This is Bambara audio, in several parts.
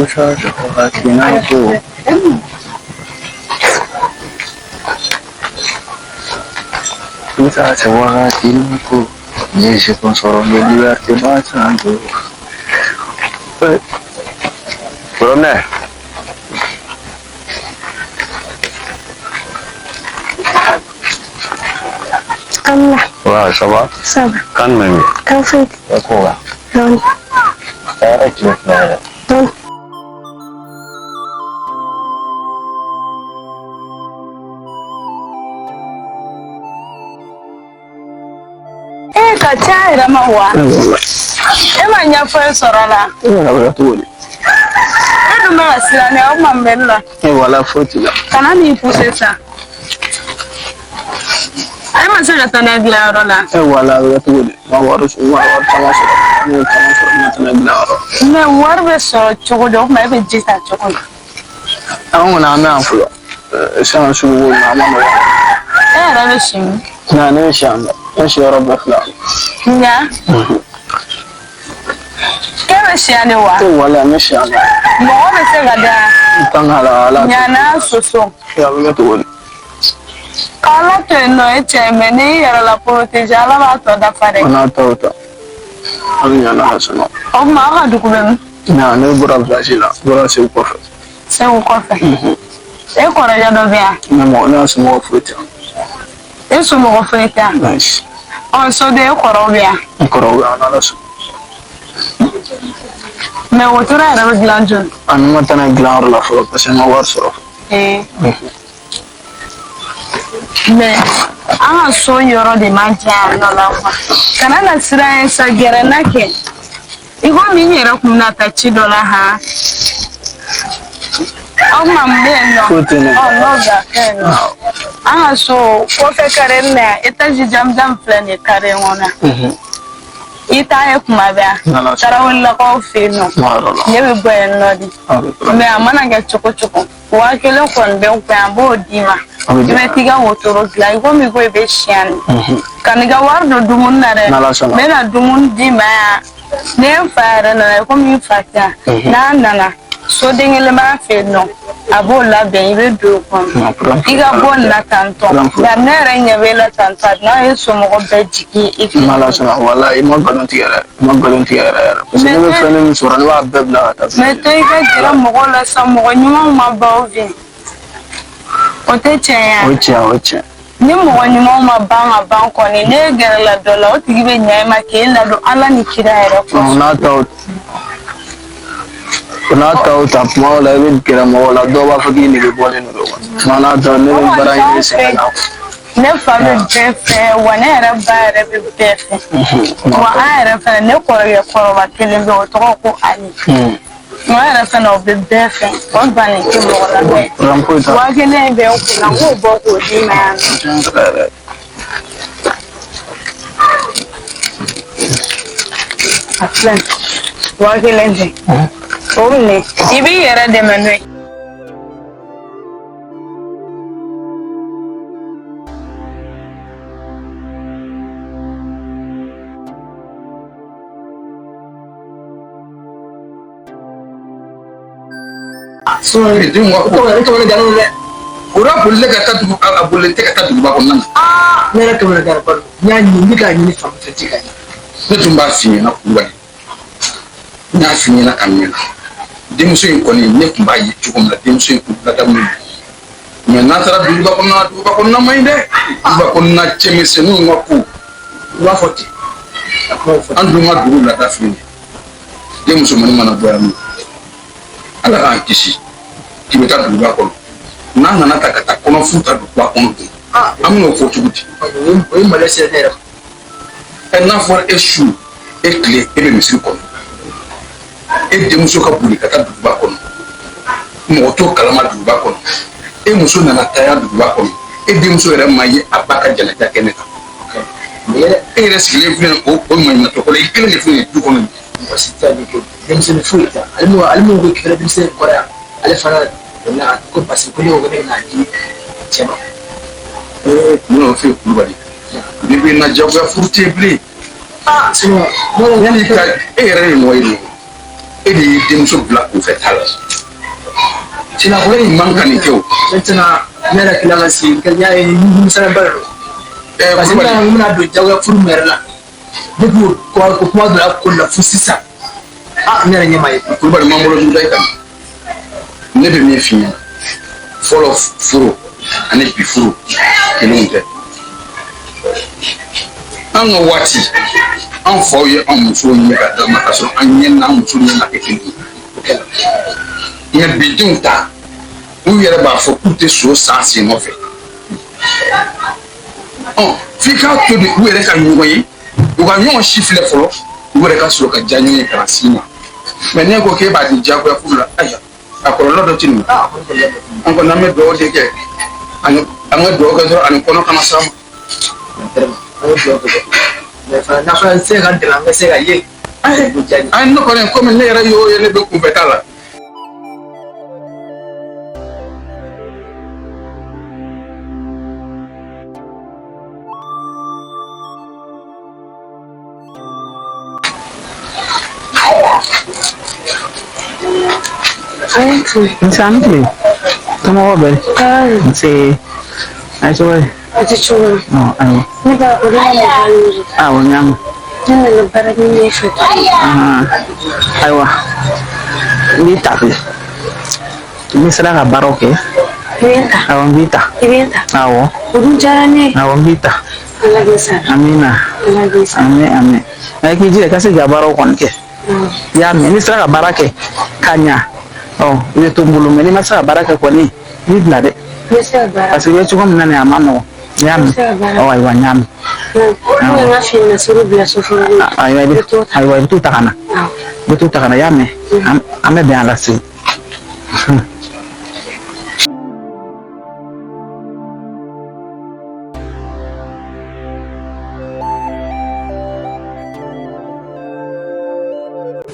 Ushaje kuhakina ko Ushaje kuhakina ko Yesu konsorong dia terbaca. Belum deh. Allah. Wah, sabar. Sabar. Kan mami. Taufik. Aku lah. Don. Saya juga nada. Don. Kacai ramah wa. Emang nyapa sorala. Wala tuh. Aduh masih ane aku mambela. Wala foto lah. Karena ni pusesa. Emang sudah tanah gila rola. Wala tuh. Mawar termasuk. Tanah gelaro. Me war besok cukup dong, me bejita cukup. Aku nama aku. Sama suhu nama aku. Ada sih. Nah, ini siapa? Ini siapa berflak? Ya. Kau siapa wa? Wala ini siapa? Mau besok ada. Tanggal ala. Nyana susu. Ya betul. Kalau tu no eceme ni era la proteja la va to da fare. Mana tahu tak? Aku nyana hasan. O ma ka du kubem. Nah, ini berapa sih lah? Berapa sih kofe? Se o kofe. E ko ra do bia. Nah, mau ni semua foto. E so mo feta. Nice. O so de ko ro bia. Korang ana lasu. Me o to ra ra glanjo. Anu mata na gelaro lah foto. Pasal mawar soro. Me anga so yoro de manja no la kwa. Kana na sira sa gere na ke. Igo mi nyere kum na ta chi dola ha. O ma me no. Foto ni. Oh no da ke no. Anga so ko fe kare na eta ji jam fle ne kare ngona. Ita e kuma ba. Tara wala ko fe no. Ye be boy no di. Me amana ga choko. Wa kele kon be ko ambo dima. Ibe tiga wotoro gla igo mi go be shian. Kaniga wardo dumun na re. Me na dumun di ma. Ne fara na ko mi fata. Na. So dengele ma fe no. Abo la be ibe do kon. Iga bon la tanto. Ya ne re nya be la tanto na e so mo be jiki. Mala sana wala imo galontiera. Parce que me fene mi sura wa bebla ta. Me to iga jira mo la sa mo nyuma ma ba ovi. Ote chaya. Ocha. Ni mo ma ban ko ni ne gere la dola o tigi be nyai ma ke la do ala ni kira era ko. Na tahu tak mau lagi kira mau lah dua pagi ni boleh nuru. Mana tahu ni barang ini sekarang. Ne fa be befe wa ne era ba era be befe. Wa era fa ne ko ya ko ba kele do to ko ani. Wa era fa no be befe. O ba ni ke mo la be. Wa kele be o ko na ko bo ko di na. Aslan. Wa kele nje. O ne. Ibi era de manwe. So itu mau itu jalan le. Ura boleh kata tu boleh kata tu ba konan. Mera tu mera par. Nyanyi ni ka ni fam tati ka. Ne tumba fi na kuwa. Na fi na kamela. Dimuso yin koni ne kumba yi chukum la dimuso yin kubla da mu. Me na tara du ba konan mai de. Ba konan chemise nu ngako. Wa foti. Andu ma du la da fi. Dimuso mani mana boya mu. Ala ka kisi. Kibe ka duba kono na nana ta kata kono futa duba kono amno fo tuguti o yi malaysia dera en na for eshu e clé e be misil kono e de muso ka buli kata duba kono mo to kalama duba kono e muso nana ta ya duba kono e de muso re maye abaka jala ta keneta e resile fune o mo na to ko le kele fune du kono wasita ni ko dem se fuita almo ko kere dem se korea ale fana na ko parce que yo gane na ji chema No fi kulubali. Bibi na jago furti bli. sino Ni ka ere no yi. e de ye denmuso bila kun fɛ ta la sinakɔrɔ in man kan nin kɛ o maintenant ne yɛrɛ tila ka se n y'a ye misɛnba de don parce que n bɛna don jagoya furu min yɛrɛ la depuis o kuma dɔ la ko la fo sisan ne yɛrɛ ɲɛ ma ye kulubali man bolo dunda i kan ne bɛ min f'i ɲɛna fɔlɔ furu ani bi furu kelenw tɛ an ka waati an faw ye an musow ɲɛ ka dama ka sɔrɔ an ɲɛ n'an musow ɲɛ ma kɛ kelen ye mɛ bi denw ta u yɛrɛ b'a fɔ k'u tɛ so san sen nɔfɛ f'i k'a to de u yɛrɛ ka ɲɔgɔn ye u ka ɲɔgɔn si filɛ fɔlɔ u yɛrɛ ka sɔrɔ ka diya ɲɔgɔn ye ka na s'i ma mɛ n'e ko k'e b'a di diyagoya furu la ayiwa a kɔlɔlɔ dɔ tɛ nin an kɔni an bɛ dugawu de kɛ an ka dugawu kɛ dɔrɔn ani kɔnɔ kana s'a ma n'a fɔra n se ka dɛmɛ an bɛ se ka ye ne kɔni komi ne yɛrɛ y'o ye ne bɛ kunfɛ t'a la Insanti. Kamu apa? Si. Ayo coba. Aji coba. Oh, ayo. Ni ba ulang ni. Nyam. Jangan lebaran ni shoot. Ayo. Ini tapi. Ini sedang kabar oke? Binta. Awang Bita. Binta. Awo. Udun caranya. Awang Bita. Lagi sana. Amina. Lagi sana. Amin. Ayo kiji kasih kabar okon ke. Ya, ini sedang kabar ke? Kanya. Oh, ini tumbulu ini masa baraka kwa ni bila de. Masa baraka. Asiwe chukua mnane amano. Yam. Oh, aiwa nyam. Ni ngafi na suru bila sufuri. Aiwa itu takana. Itu takana yame. Ame be ala si.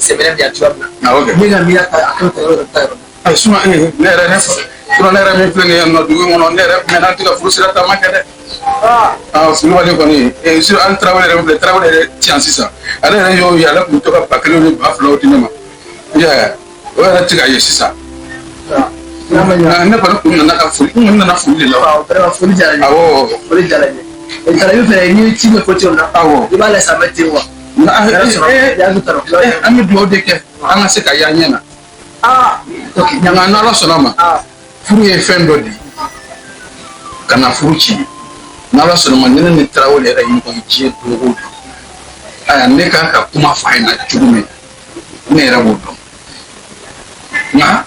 Sebenarnya dia cuap na oke ni ngambil akan terus ay suma ne yɛrɛ min filɛ nin ye nɔ dugu kɔnɔ ne yɛrɛ mɛnna tɛ ka furu sira taama kɛ dɛ sunɔgɔlen kɔni sur an tarawele yɛrɛ filɛ tarawele yɛrɛ tiɲɛ sisan ale yɛrɛ y'o ye ale tun bɛ to ka ba kelen ni ba filaw di ne ma i y'a ye o yɛrɛ tɛ ka ye sisan ne kɔni kun nana ka foli n nana foli de la foli diyara n ye awɔ foli diyara n ye jarabi fɛ n'i ye ci ɲɛfɔ ten o la awɔ i b'a layɛ bɛ ten wa an bɛ dugawu de kɛ an ka se ka y'an ɲɛ na nka n'ala sɔnna ma furu ye fɛn dɔ de ka na furu ci n'ala sɔnna ma ne ni tarawele yɛrɛ ye ɲɔgɔn diɲɛ don o don aya ne kan ka kuma f'a ɲɛna cogo min ne yɛrɛ b'o dɔn nka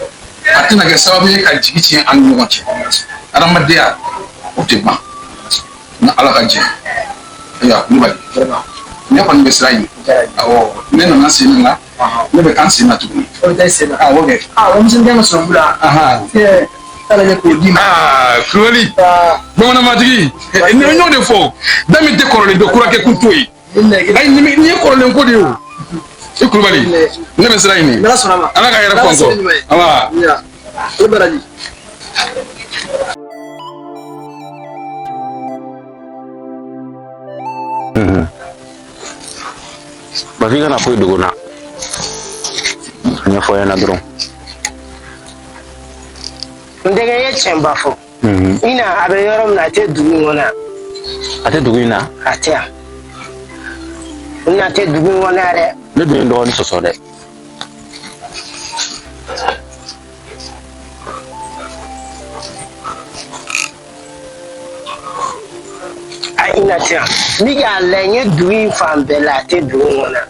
a tɛna kɛ sababu ye ka jigi tiɲɛ an ni ɲɔgɔn cɛ adamadenya o tɛ ban ni ala ka jɛ ayiwa kulubali ne kɔni bɛ sira ɲini awɔ ne nana sen na la ne bɛ kan sen na tuguni o bɛ taa sen na awɔ kɛ o misɛnnin ka sɔrɔ bula ala ye k'o di ma kulubali bamananmatigi ne y'o de fɔ da min tɛ kɔrɔlen dɔn kurakɛ kun t'o ye ayi nin ye kɔrɔlen ko de ye o i kulubali ne bɛ sira ɲini ala ka yɛrɛ kɔntɔ awa i baraji Bagi kana foyi dogo na ɲɛfɔ ɲɛna dɔrɔn n tɛgɛ ye tiɲɛba fɔ ina a bɛ yɔrɔ min na a tɛ dugu in kɔnɔ a tɛ dugu in na a tɛ yan n na tɛ dugu in kɔnɔ yan dɛ ne dun ye dɔgɔnin sɔsɔ dɛ a ina tɛ yan bi k'a layɛ n ye dugu in fan bɛɛ la a tɛ dugu in kɔnɔ